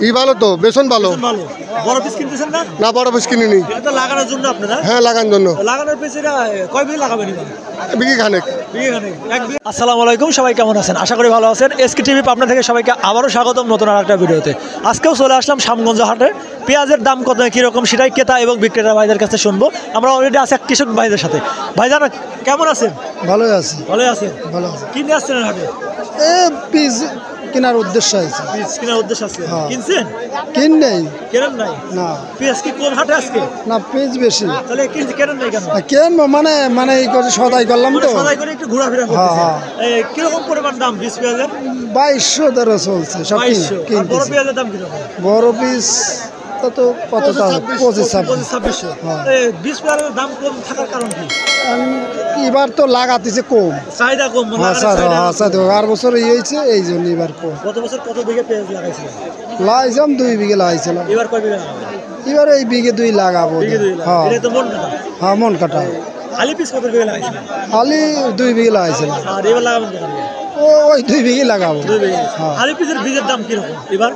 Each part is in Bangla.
ই ভালো তো, বেসন ভালো। ভালো। বড় পিস কিনতেছেন না? না, বড় পিস কিনিনি। এটা লাগানোর জন্য আপনারা? হ্যাঁ, লাগানোর জন্য। লাগানোর পিস এটা কয় বিঘা লাগাবেন এবার? বিঘি খানেক। আসসালামু আলাইকুম, সবাই কেমন আছেন? আশা করি ভালো আছেন। এসকে টিভি পাবনা থেকে সবাইকে আবারও স্বাগতম নতুন আরেকটা ভিডিওতে। আজকেও চলে আসলাম শ্যামগঞ্জ হাটে। পেঁয়াজের দাম কত কীরকম সেটাই ক্রেতা এবং বিক্রেতা ভাইদের কাছে শুনবো। আমরা অলরেডি আছি এক কৃষক ভাইদের সাথে। ভাইজান কেমন আছেন? ভালোই আছে। ভালোই আছেন। ভালো আছে। কি নিয়ে আসছেন হাটে? পিস কেনার উদ্দেশ্য আছে। পিস কেনার উদ্দেশ্য আছে। হ্যাঁ। কিনছেন? কিন নেই কেনেন নাই? না। পেঁয়াজ কি কম হাটে আজকে? না, পিস বেশি। তাহলে কিনছি কেনেন নাই কেন? কেনবো মানে এই করে সদাই করলাম তো। সদাই করে একটু ঘোরাফেরা করতেছে। কিরকম পরিমাণ দাম পিস পেঁয়াজের? 2200 দরে চলছে সব 2200। আর বড় পেঁয়াজের দাম কিরকম? বড় পিস তো কত 2500। পিস পেঁয়াজের দাম কম থাকার কারণ কি? এবার তো লাগাতেছে কম। চাহিদা কম। আর বছর হয়েছে এই জন্য এবার কম। গত বছর কত বিঘা পেঁয়াজ লাগাইছিলেন? লাগাইছিলাম 2 বিঘে লাগাইছিলাম। এবার কয় বিঘা লাগাবেন? এবার এই বিঘে 2 লাগাবো। হ্যাঁ, এটা তো মন কাটা। হ্যাঁ, মন কাটা। আলি পিস কত বিঘা লাগাইছিলেন? আলি 2 বিঘে লাগাইছিলাম। আর এবার লাগাবেন কত বিঘা? ওই 2 বিঘে লাগাবো। 2 বিঘা। হ্যাঁ। আলি পিসের বীজের দাম কিরকম এবার?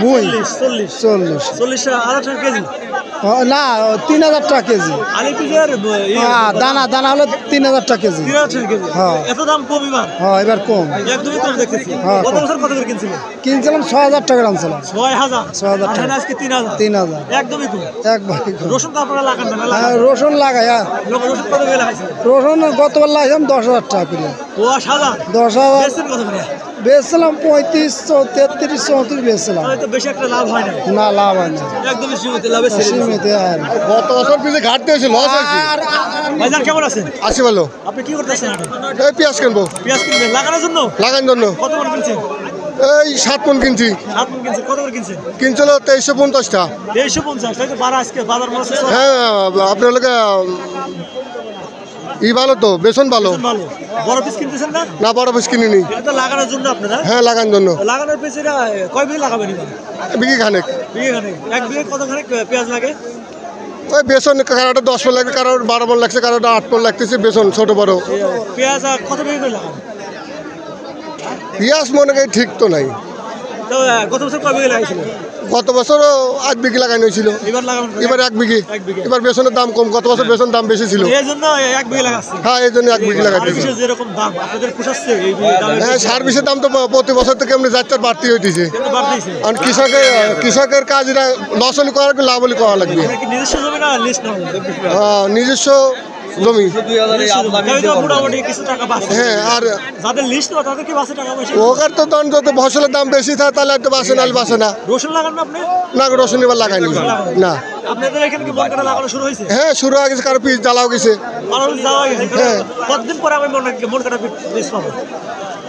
40 আর কেজি? না, 3000 টাকা কেজি। আলি পিসের দানা হলো 3000 টাকা কেজি। 3000 কেজি। হ্যাঁ। এত দাম কম এবার? হ্যাঁ, এবার কম। একদমই কম দেখতেছি। হ্যাঁ, গত বছর কত করে কিনছিলেন? কিনছিলাম 6000 টাকা আনছিলাম। 6000 টাকা। আর আজকে 3000। 3000 একদমই কম। একবার রসুন তো আপনারা লাগান না? হ্যাঁ, রসুন লাগাই। রসুন কত করে লাগাইছিলেন? রসুন গতবার লাগাইছিলাম 10,000 টাকা করে। 10,000। 10,000 বেচছেন কত করে? বেচছিলাম 35, 33, 34 বেচছিলাম। তাহলে তো বেশি একটা লাভ হয় না। না, লাভ হয় না। একদমই সীমিত লাভে ছেড়ে দিয়েছেন। সীমিত আর গত বছর পিছে ঘাটতে হয়েছে, লস হয়েছে। ভাইজান কেমন আছেন? আসি ভালো। আপনি কি করতেছেন হাটে? এই পেঁয়াজ কিনবো, পেঁয়াজ কিনবেন লাগানোর জন্য? লাগানোর জন্য। কত মন কিনছেন? এই 7 মণ কিনছি। 7 মন কিনছেন। কত করে কিনছেন? কিনছিল 2350 টাকা। 2350। তাই তো বাড়া আজকে বাজার মনে হচ্ছে। হ্যাঁ, আপনার লোকে ই ভালো তো, বেসন ভালো। ভালো। বড় পিস কিনতেছেন না? না, বড় পিস কিনিনি। এটা তো লাগানোর জন্য আপনারা? হ্যাঁ, লাগানোর জন্য। লাগানোর পিস এটা কয় বিঘা লাগাবেন এবার? বিঘি খানেক। বিঘা খানেক। এক বিঘা কত খানেক পেঁয়াজ লাগে? ওই বেসন কারোটা 10 মণ লাগছে, কারোর 12 মণ লাগছে, কারোটা 8 মণ লাগতেছে। বেসন ছোট বড়। পেঁয়াজ কত বিঘা করে লাগাবেন? পেঁয়াজ মনে করি ঠিক তো নাই। তো গত বছর কয় বিঘা লাগাইছিলেন? গত বছর 8 বিঘি লাগানো হয়েছিল। এবার লাগাবেন কত? এবার 1 বিঘি। 1 বিঘা। এবার বেসনের দাম কম, গত বছর বেসন দাম বেশি ছিল। এই জন্য 1 বিঘা লাগাচ্ছেন? হ্যাঁ, এই জন্য 1 বিঘি লাগাইতেছি। সার্ভিসের যেরকম দাম আপনাদের পোষাচ্ছে এই দামে? হ্যাঁ, সার্ভিসের দাম তো প্রতি বছর থেকে এমনি যাত্রার বাড়তি হইতেছে। কিন্তু বাড়তেইছে। আর কৃষকের কাজ এটা লস হলে করা লাগবে, লাভ হলে করা লাগবে। এটা কি নিজস্ব জমি না লিস্ট না? নিজস্ব জমি। মোটামুটি কিছু টাকা বাঁচে। হ্যাঁ, আর যাদের লিস্ট না তাদের কি বাঁচে টাকা পয়সা? ওকার তো তখন যত ফসলের দাম বেশি থাকে তাহলে একটা বাসে নাহলে বাসে না। রসুন লাগান না আপনি? না, রসুন এবার লাগাইনি। না। আপনাদের এখানে কি বনকাটা লাগানো শুরু হয়েছে? হ্যাঁ, শুরু হয়ে গেছে, কারো পিস জ্বালাও গেছে। মানুষ যাওয়া গেছে। হ্যাঁ। কতদিন পরে আমি মনকাটা পিস পাবো?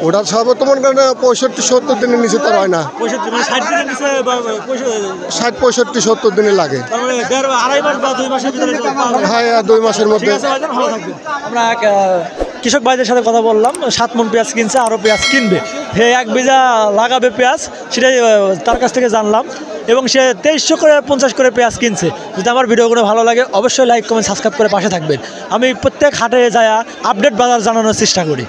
ওটা সর্বোচ্চ মনে করেন 65-70 দিনের নিচে তো হয় না। 65 মানে 60 দিনের নিচে 60-65-70 দিনে লাগে। তার মানে আড়াই মাস বা 2 মাসের ভিতরে পাওয়া যাবে। হ্যাঁ, 2 মাসের ঠিক মধ্যে। আছে ভাইজান, ভালো থাকবেন। আমরা এক কৃষক ভাইদের সাথে কথা বললাম। 7 মণ পেঁয়াজ কিনছে, আরও পেঁয়াজ কিনবে। সে 1 বিঘা লাগাবে পেঁয়াজ, সেটাই তার কাছ থেকে জানলাম। এবং সে 2300 করে 50 করে পেঁয়াজ কিনছে। যদি আমার ভিডিওগুলো ভালো লাগে অবশ্যই লাইক কমেন্ট সাবস্ক্রাইব করে পাশে থাকবেন। আমি প্রত্যেক হাটে যায় আপডেট বাজার জানানোর চেষ্টা করি।